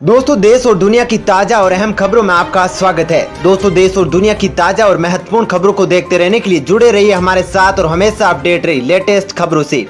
दोस्तों, देश और दुनिया की ताजा और अहम खबरों में आपका स्वागत है। दोस्तों, देश और दुनिया की ताजा और महत्वपूर्ण खबरों को देखते रहने के लिए जुड़े रहिए हमारे साथ और हमेशा अपडेट रहिए लेटेस्ट खबरों से।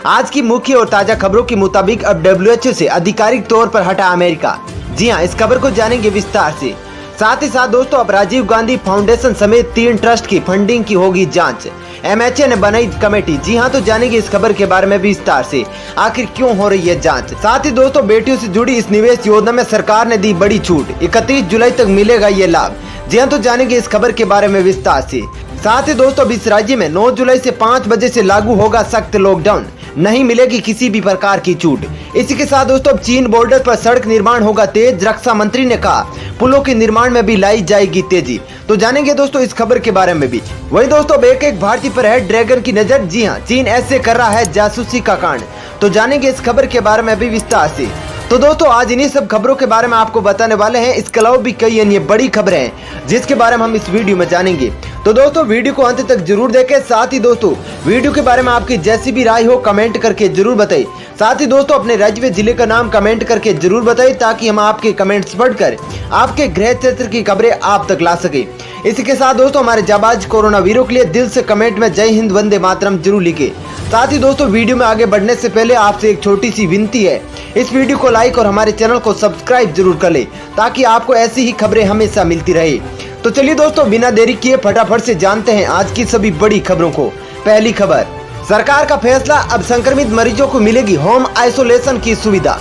आज की मुख्य और ताजा खबरों के मुताबिक अब WHO से आधिकारिक तौर पर हटा अमेरिका। जी हां, इस खबर को जानेंगे विस्तार से। साथ ही साथ दोस्तों, अब राजीव गांधी फाउंडेशन समेत 3 ट्रस्ट की फंडिंग की होगी जांच। MHA ने बनाई कमेटी। जी हां, तो जानेंगे इस खबर के बारे में विस्तार से, आखिर क्यों हो रही है जांच। साथ ही दोस्तों, बेटियों से जुड़ी इस निवेश योजना में सरकार ने दी बड़ी छूट। 31 जुलाई तक मिलेगा ये लाभ। जी हां, तो जानेंगे इस खबर के बारे में विस्तार से। साथ ही दोस्तों, अब इस राज्य में 9 जुलाई से 5 बजे से लागू होगा सख्त लॉकडाउन। नहीं मिलेगी किसी भी प्रकार की छूट। इसी के साथ दोस्तों, अब चीन बॉर्डर पर सड़क निर्माण होगा तेज। रक्षा मंत्री ने कहा पुलों के निर्माण में भी लाई जाएगी तेजी। तो जानेंगे दोस्तों इस खबर के बारे में भी। वहीं दोस्तों, अब एक भारतीय पर है ड्रैगन की नजर। जी हां, चीन ऐसे कर रहा है जासूसी का कांड। तो जानेंगे इस खबर के बारे में भी विस्तार से। तो दोस्तों, आज इन्हीं सब खबरों के बारे में आपको बताने वाले हैं। इसके अलावा भी कई अन्य बड़ी खबरें हैं जिसके बारे में हम इस वीडियो में जानेंगे। तो दोस्तों, वीडियो को अंत तक जरूर देखें। साथ ही दोस्तों, वीडियो के बारे में आपकी जैसी भी राय हो कमेंट करके जरूर बताइए। साथ ही दोस्तों, अपने राज्य व जिले का नाम कमेंट करके जरूर बताइए ताकि हम आपके कमेंट्स पढ़कर आपके गृह क्षेत्र की खबरें आप तक ला सके। इसी के साथ दोस्तों, हमारे जाबाज कोरोना वीरों के लिए दिल से कमेंट में जय हिंद वंदे मातरम जरूर लिखे। साथ ही दोस्तों, वीडियो में आगे बढ़ने से पहले आपसे एक छोटी सी विनती है, इस वीडियो को लाइक और हमारे चैनल को सब्सक्राइब जरूर कर ले ताकि आपको ऐसी ही खबरें हमेशा मिलती रहे। तो चलिए दोस्तों, बिना देरी किए फटाफट से जानते हैं आज की सभी बड़ी खबरों को। पहली खबर, सरकार का फैसला, अब संक्रमित मरीजों को मिलेगी होम आइसोलेशन की सुविधा।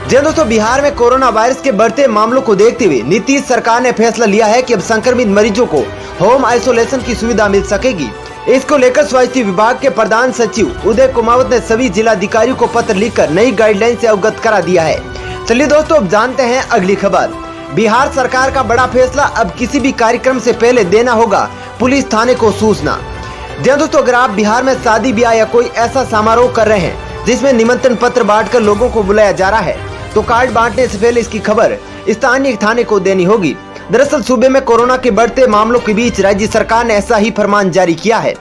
जी दोस्तों, बिहार में कोरोना वायरस के बढ़ते मामलों को देखते हुए नीतीश सरकार ने फैसला लिया है कि अब संक्रमित मरीजों को होम आइसोलेशन की सुविधा मिल सकेगी। इसको लेकर स्वास्थ्य विभाग के प्रधान सचिव उदय कुमावत ने सभी जिलाधिकारियों को पत्र लिखकर नई गाइडलाइन से अवगत करा दिया है। चलिए दोस्तों, अब जानते हैं अगली खबर। बिहार सरकार का बड़ा फैसला, अब किसी भी कार्यक्रम से पहले देना होगा पुलिस थाने को सूचना। जी दोस्तों, अगर आप बिहार में शादी ब्याह या कोई ऐसा समारोह कर रहे हैं जिसमें निमंत्रण पत्र बांटकर लोगों को बुलाया जा रहा है, तो कार्ड बांटने से पहले इसकी खबर स्थानीय थाने को देनी होगी। दरअसल सूबे में कोरोना के बढ़ते मामलों के बीच राज्य सरकार ने ऐसा ही फरमान जारी किया है।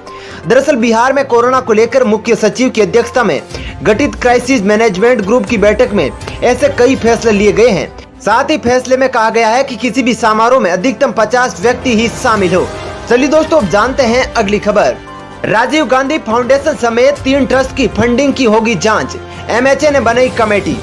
दरअसल बिहार में कोरोना को लेकर मुख्य सचिव की अध्यक्षता में गठित क्राइसिस मैनेजमेंट ग्रुप की बैठक में ऐसे कई फैसले लिए गए हैं। साथ ही फैसले में कहा गया है कि किसी भी समारोह में अधिकतम 50 व्यक्ति ही शामिल हो। चलिए दोस्तों, अब जानते हैं अगली खबर। राजीव गांधी फाउंडेशन समेत 3 ट्रस्ट की फंडिंग की होगी जांच। MHA ने बनाई कमेटी।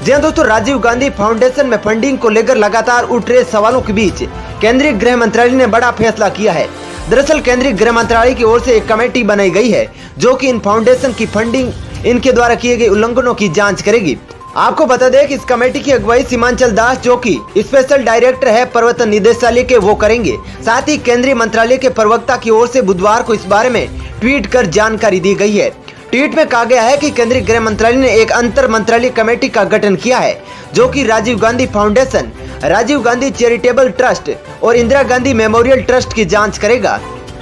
जी दोस्तों, राजीव गांधी फाउंडेशन में फंडिंग को लेकर लगातार उठ रहे सवालों के बीच केंद्रीय गृह मंत्रालय ने बड़ा फैसला किया है। दरअसल केंद्रीय गृह मंत्रालय की ओर से एक कमेटी बनाई गई है जो कि इन फाउंडेशन की फंडिंग इनके द्वारा किए गए उल्लंघनों की जांच करेगी। आपको बता दें कि इस कमेटी की अगुवाई सीमांचल दास, जो कि स्पेशल डायरेक्टर है प्रवर्तन निदेशालय के, वो करेंगे। साथ ही केंद्रीय मंत्रालय के प्रवक्ता की ओर से बुधवार को इस बारे में ट्वीट कर जानकारी दी गई है। ट्वीट में कहा गया है कि केंद्रीय गृह मंत्रालय ने एक अंतर मंत्रालय कमेटी का गठन किया है जो कि Rajiv Gandhi foundation, Rajiv Gandhi charitable trust और इंदिरा गांधी मेमोरियल ट्रस्ट की जांच करेगा।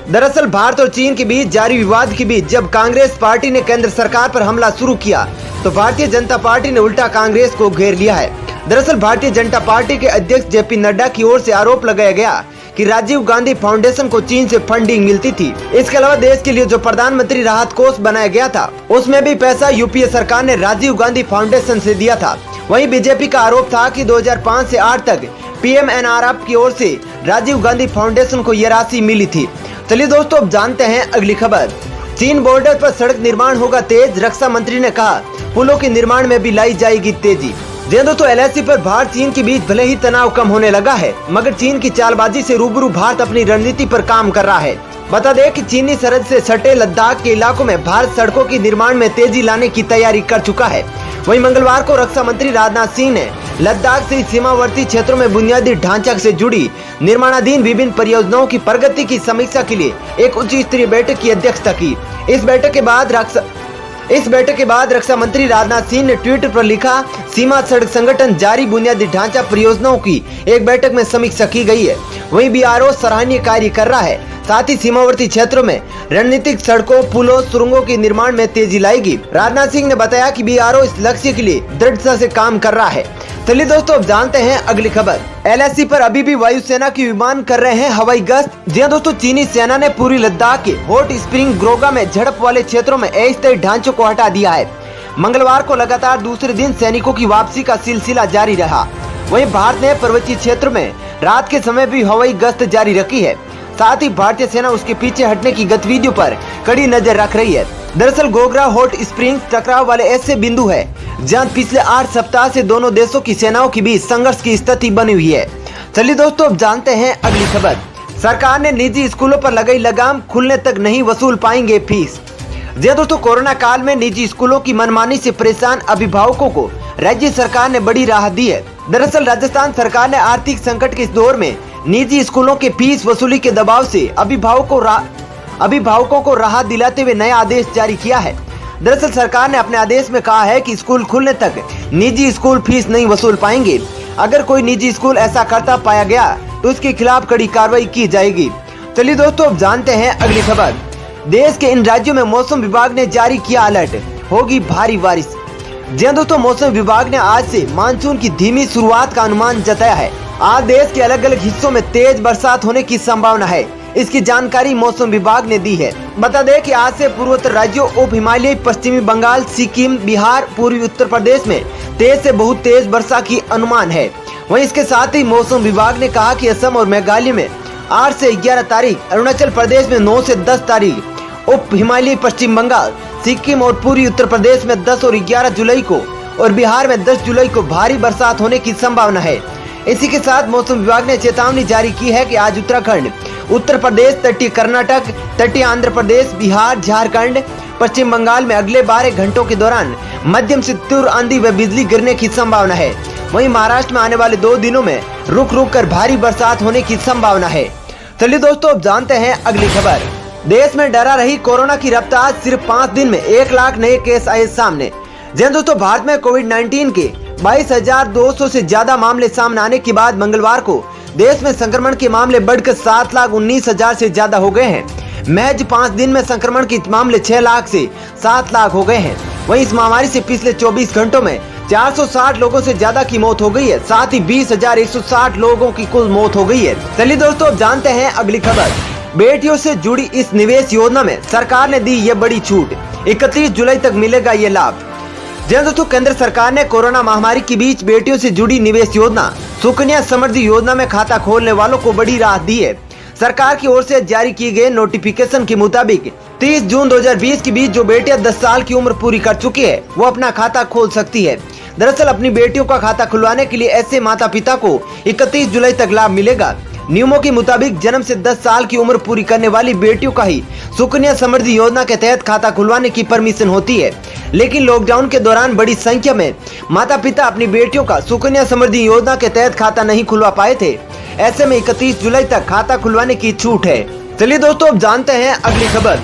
दरअसल भारत और चीन के बीच जारी विवाद के बीच जब कांग्रेस पार्टी ने केंद्र सरकार पर हमला शुरू किया तो भारतीय जनता पार्टी ने उल्टा कांग्रेस को घेर लिया है। दरअसल भारतीय जनता पार्टी के अध्यक्ष JP नड्डा की ओर से आरोप लगाया गया कि राजीव गांधी फाउंडेशन को चीन से फंडिंग मिलती थी। इसके अलावा देश के लिए जो प्रधानमंत्री राहत कोष बनाया गया था उसमें भी पैसा UPA सरकार ने राजीव गांधी फाउंडेशन से दिया था। वहीं बीजेपी का आरोप था कि 2005 से 8 तक PMNRF की ओर से राजीव गांधी फाउंडेशन को यह राशि मिली थी। चलिए दोस्तों, अब जानते हैं अगली खबर। चीन बॉर्डर पर सड़क निर्माण होगा तेज। रक्षा मंत्री ने कहा पुलों के निर्माण में भी लाई जाएगी तेजी। दोस्तों, LAC पर भारत चीन के बीच भले ही तनाव कम होने लगा है, मगर चीन की चालबाजी से रूबरू भारत अपनी रणनीति पर काम कर रहा है। बता दें कि चीनी सरहद से सटे लद्दाख के इलाकों में भारत सड़कों के निर्माण में तेजी लाने की तैयारी कर चुका है। वहीं मंगलवार को रक्षा मंत्री राजनाथ सिंह ने लद्दाख से सीमावर्ती क्षेत्रों में बुनियादी ढांचा से जुड़ी निर्माणाधीन विभिन्न परियोजनाओं की प्रगति की समीक्षा के लिए एक उच्च स्तरीय बैठक की अध्यक्षता की। इस बैठक के बाद रक्षा मंत्री राजनाथ सिंह ने ट्विटर पर लिखा, सीमा सड़क संगठन जारी बुनियादी ढांचा परियोजनाओं की एक बैठक में समीक्षा की गई है। वहीं BRO सराहनीय कार्य कर रहा है। साथ ही सीमावर्ती क्षेत्रों में रणनीतिक सड़कों, पुलों, सुरंगों के निर्माण में तेजी लाएगी। राजनाथ सिंह ने बताया कि BRO इस लक्ष्य के लिए दृढ़ता से काम कर रहा है। चलिए दोस्तों, अब जानते हैं अगली खबर। LAC पर अभी भी वायुसेना के विमान कर रहे हैं हवाई गश्त। जी दोस्तों, चीनी सेना ने पूरी लद्दाख के हॉट स्प्रिंग ग्रोगा में झड़प वाले क्षेत्रों में अस्थायी ढांचों को हटा दिया है। मंगलवार को लगातार दूसरे दिन सैनिकों की वापसी का सिलसिला जारी रहा। वहीं भारत ने पर्वतीय क्षेत्रों में रात के समय भी हवाई गश्त जारी रखी है। साथ ही भारतीय सेना उसके पीछे हटने की गतिविधियों पर कड़ी नजर रख रही है। दरअसल गोगरा हॉट स्प्रिंग्स टकराव वाले ऐसे बिंदु है जहां पिछले 8 सप्ताह से दोनों देशों की सेनाओं के बीच संघर्ष की स्थिति बनी हुई है। चलिए दोस्तों, अब जानते हैं अगली खबर। सरकार ने निजी स्कूलों पर लगाई लगाम, खुलने तक नहीं वसूल पाएंगे फीस। जी दोस्तों, कोरोना काल में निजी स्कूलों की मनमानी से परेशान अभिभावकों को राज्य सरकार ने बड़ी राहत दी है। दरअसल राजस्थान सरकार ने आर्थिक संकट के इस दौर में निजी स्कूलों के फीस वसूली के दबाव से अभिभावकों को राहत दिलाते हुए नया आदेश जारी किया है। दरअसल सरकार ने अपने आदेश में कहा है कि स्कूल खुलने तक निजी स्कूल फीस नहीं वसूल पाएंगे। अगर कोई निजी स्कूल ऐसा करता पाया गया तो उसके खिलाफ कड़ी कार्रवाई की जाएगी। चलिए दोस्तों, अब जानते हैं अगली खबर। देश के इन राज्यों में मौसम विभाग ने जारी किया अलर्ट, होगी भारी बारिश। जी दोस्तों, मौसम विभाग ने आज से मानसून की धीमी शुरुआत का अनुमान जताया है। आज देश के अलग अलग हिस्सों में तेज बरसात होने की संभावना है। इसकी जानकारी मौसम विभाग ने दी है। बता दें कि आज से पूर्वोत्तर राज्यों, उप हिमालयी, पश्चिमी बंगाल, सिक्किम, बिहार, पूर्वी उत्तर प्रदेश में तेज से बहुत तेज वर्षा की अनुमान है। वहीं इसके साथ ही मौसम विभाग ने कहा कि असम और मेघालय में 8 से 11 तारीख, अरुणाचल प्रदेश में 9 से 10 तारीख, उप हिमालयी पश्चिम बंगाल, सिक्किम और पूर्वी उत्तर प्रदेश में 10 और 11 जुलाई को और बिहार में 10 जुलाई को भारी बरसात होने की संभावना है। इसी के साथ मौसम विभाग ने चेतावनी जारी की है कि आज उत्तराखंड, उत्तर प्रदेश, तटीय कर्नाटक, तटीय आंध्र प्रदेश, बिहार, झारखंड, पश्चिम बंगाल में अगले 12 घंटों के दौरान मध्यम से तीव्र आंधी व बिजली गिरने की संभावना है। वहीं महाराष्ट्र में आने वाले 2 दिनों में रुक रुक कर भारी बरसात होने की संभावना है। चलिए दोस्तों, अब जानते हैं अगली खबर। देश में डरा रही कोरोना की रफ्तार, सिर्फ 5 दिन में 1 लाख नए केस आए सामने। जी दोस्तों, भारत में कोविड-19 के 22,200 से ज्यादा मामले सामने आने के बाद मंगलवार को देश में संक्रमण के मामले बढ़कर 7,19,000 से ज्यादा हो गए हैं। महज 5 दिन में संक्रमण के मामले 6 लाख से 7 लाख हो गए हैं। वहीं इस महामारी से पिछले 24 घंटों में 460 लोगों से ज्यादा की मौत हो गई है। साथ ही 20,160 लोगों की कुल मौत हो गई है। चलिए दोस्तों, अब जानते हैं अगली खबर। बेटियों से जुड़ी इस निवेश योजना में सरकार ने दी ये बड़ी छूट, 31 जुलाई तक मिलेगा ये लाभ। जी दोस्तों, केंद्र सरकार ने कोरोना महामारी के बीच बेटियों से जुड़ी निवेश योजना सुकन्या समृद्धि योजना में खाता खोलने वालों को बड़ी राहत दी है। सरकार की ओर से जारी किए गए नोटिफिकेशन के मुताबिक 30 जून 2020 के बीच जो बेटियां 10 साल की उम्र पूरी कर चुकी है वो अपना खाता खोल सकती है। दरअसल अपनी बेटियों का खाता खुलवाने के लिए ऐसे माता पिता को 31 जुलाई तक लाभ मिलेगा। नियमों के मुताबिक जन्म से 10 साल की उम्र पूरी करने वाली बेटियों का ही सुकन्या समृद्धि योजना के तहत खाता खुलवाने की परमिशन होती है। लेकिन लॉकडाउन के दौरान बड़ी संख्या में माता पिता अपनी बेटियों का सुकन्या समृद्धि योजना के तहत खाता नहीं खुलवा पाए थे। ऐसे में 31 जुलाई तक खाता खुलवाने की छूट है। चलिए दोस्तों, अब जानते हैं अगली खबर।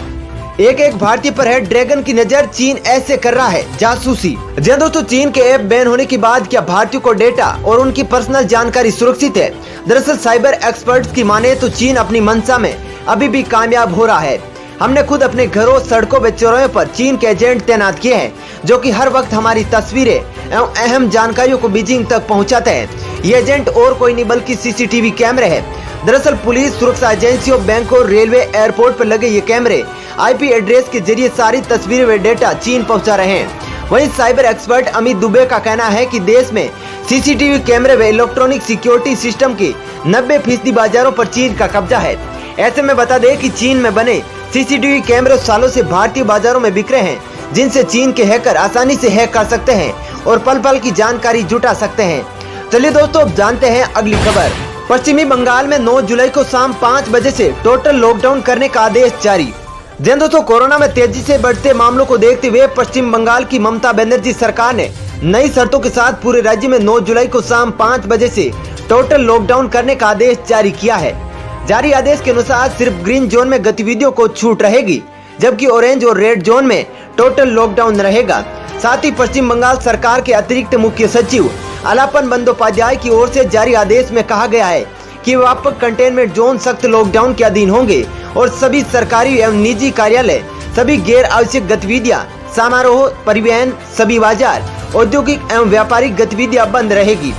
एक भारतीय पर है ड्रैगन की नजर, चीन ऐसे कर रहा है जासूसी। जी दोस्तों, चीन के ऐप बैन होने के बाद क्या भारतीयों को डेटा और उनकी पर्सनल जानकारी सुरक्षित है? दरअसल साइबर एक्सपर्ट्स की माने तो चीन अपनी मंशा में अभी भी कामयाब हो रहा है। हमने खुद अपने घरों, सड़कों व चौराहों पर चीन के एजेंट तैनात किए हैं जो कि हर वक्त हमारी तस्वीरें एवं अहम जानकारियों को बीजिंग तक पहुंचाते हैं। ये एजेंट और कोई नहीं बल्कि सीसीटीवी कैमरे हैं। दरअसल पुलिस, सुरक्षा एजेंसियों, बैंकों, रेलवे, एयरपोर्ट पर लगे ये कैमरे आईपी एड्रेस के जरिए सारी तस्वीरें व डेटा चीन पहुंचा रहे हैं। वहीं साइबर एक्सपर्ट अमित दुबे का कहना है कि देश में सीसीटीवी कैमरे व इलेक्ट्रॉनिक सिक्योरिटी सिस्टम के 90% बाजारों पर चीन का कब्जा है। ऐसे में बता दें कि चीन में बने सीसीटीवी कैमरे सालों से भारतीय बाजारों में बिक रहे हैं, जिनसे चीन के हैकर आसानी से हैक कर सकते हैं और पल पल की जानकारी जुटा सकते हैं। चलिए दोस्तों, अब जानते हैं अगली खबर। पश्चिमी बंगाल में 9 जुलाई को शाम 5 बजे से टोटल लॉकडाउन करने का आदेश जारी। जी दोस्तों, कोरोना में तेजी से बढ़ते मामलों को देखते हुए पश्चिम बंगाल की ममता बनर्जी सरकार ने नई शर्तों के साथ पूरे राज्य में 9 जुलाई को शाम 5 बजे से टोटल लॉकडाउन करने का आदेश जारी किया है। जारी आदेश के अनुसार सिर्फ ग्रीन जोन में गतिविधियों को छूट रहेगी, जबकि ऑरेंज और रेड जोन में टोटल लॉकडाउन रहेगा। साथ ही पश्चिम बंगाल सरकार के अतिरिक्त मुख्य सचिव अलापन बंदोपाध्याय की ओर से जारी आदेश में कहा गया है कि व्यापक कंटेनमेंट जोन सख्त लॉकडाउन के अधीन होंगे और सभी सरकारी एवं निजी कार्यालय, सभी गैर आवश्यक गतिविधियां, समारोह, परिवहन, सभी बाजार, औद्योगिक एवं व्यापारिक गतिविधियां बंद रहेगी।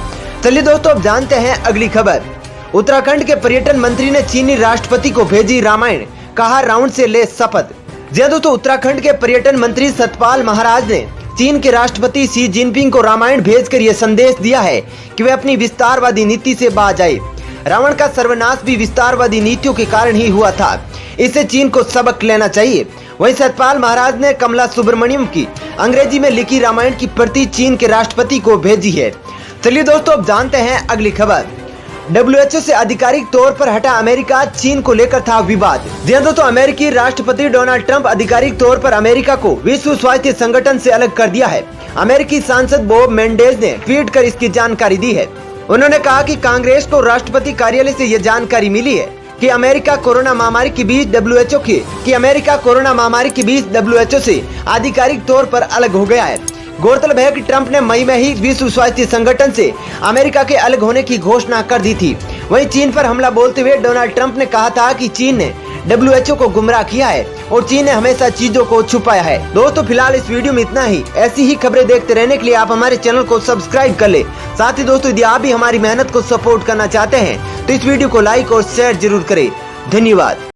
चलिए दोस्तों, अब जानते हैं अगली खबर। उत्तराखंड के पर्यटन मंत्री ने चीनी राष्ट्रपति को भेजी रामायण, कहा रावण से ले शपथ। जी दोस्तों, उत्तराखंड के पर्यटन मंत्री सतपाल महाराज ने चीन के राष्ट्रपति शी जिनपिंग को रामायण भेजकर यह संदेश दिया है कि वे अपनी विस्तारवादी नीति से बाज आए। रावण का सर्वनाश भी विस्तारवादी नीतियों के कारण ही हुआ था। इससे चीन को सबक लेना चाहिए। वहीं सतपाल महाराज ने कमला सुब्रमण्यम की अंग्रेजी में लिखी रामायण की प्रति चीन के राष्ट्रपति को भेजी है। चलिए दोस्तों, अब जानते हैं अगली खबर। WHO से आधिकारिक तौर पर हटा अमेरिका, चीन को लेकर था विवाद। जी हां दोस्तों, अमेरिकी राष्ट्रपति डोनाल्ड ट्रंप आधिकारिक तौर पर अमेरिका को विश्व स्वास्थ्य संगठन से अलग कर दिया है। अमेरिकी सांसद बॉब मेंडेज ने ट्वीट कर इसकी जानकारी दी है। उन्होंने कहा कि कांग्रेस को राष्ट्रपति कार्यालय से यह जानकारी मिली है कि अमेरिका कोरोना महामारी के बीच WHO से आधिकारिक तौर पर अलग हो गया है। गौरतलब है कि ट्रंप ने मई में ही विश्व स्वास्थ्य संगठन से अमेरिका के अलग होने की घोषणा कर दी थी। वहीं चीन पर हमला बोलते हुए डोनाल्ड ट्रंप ने कहा था कि चीन ने WHO को गुमराह किया है और चीन ने हमेशा चीजों को छुपाया है। दोस्तों, फिलहाल इस वीडियो में इतना ही। ऐसी ही खबरें देखते रहने के लिए आप हमारे चैनल को सब्सक्राइब कर ले। साथ ही दोस्तों, यदि आप भी हमारी मेहनत को सपोर्ट करना चाहते हैं तो इस वीडियो को लाइक और शेयर जरूर करें। धन्यवाद।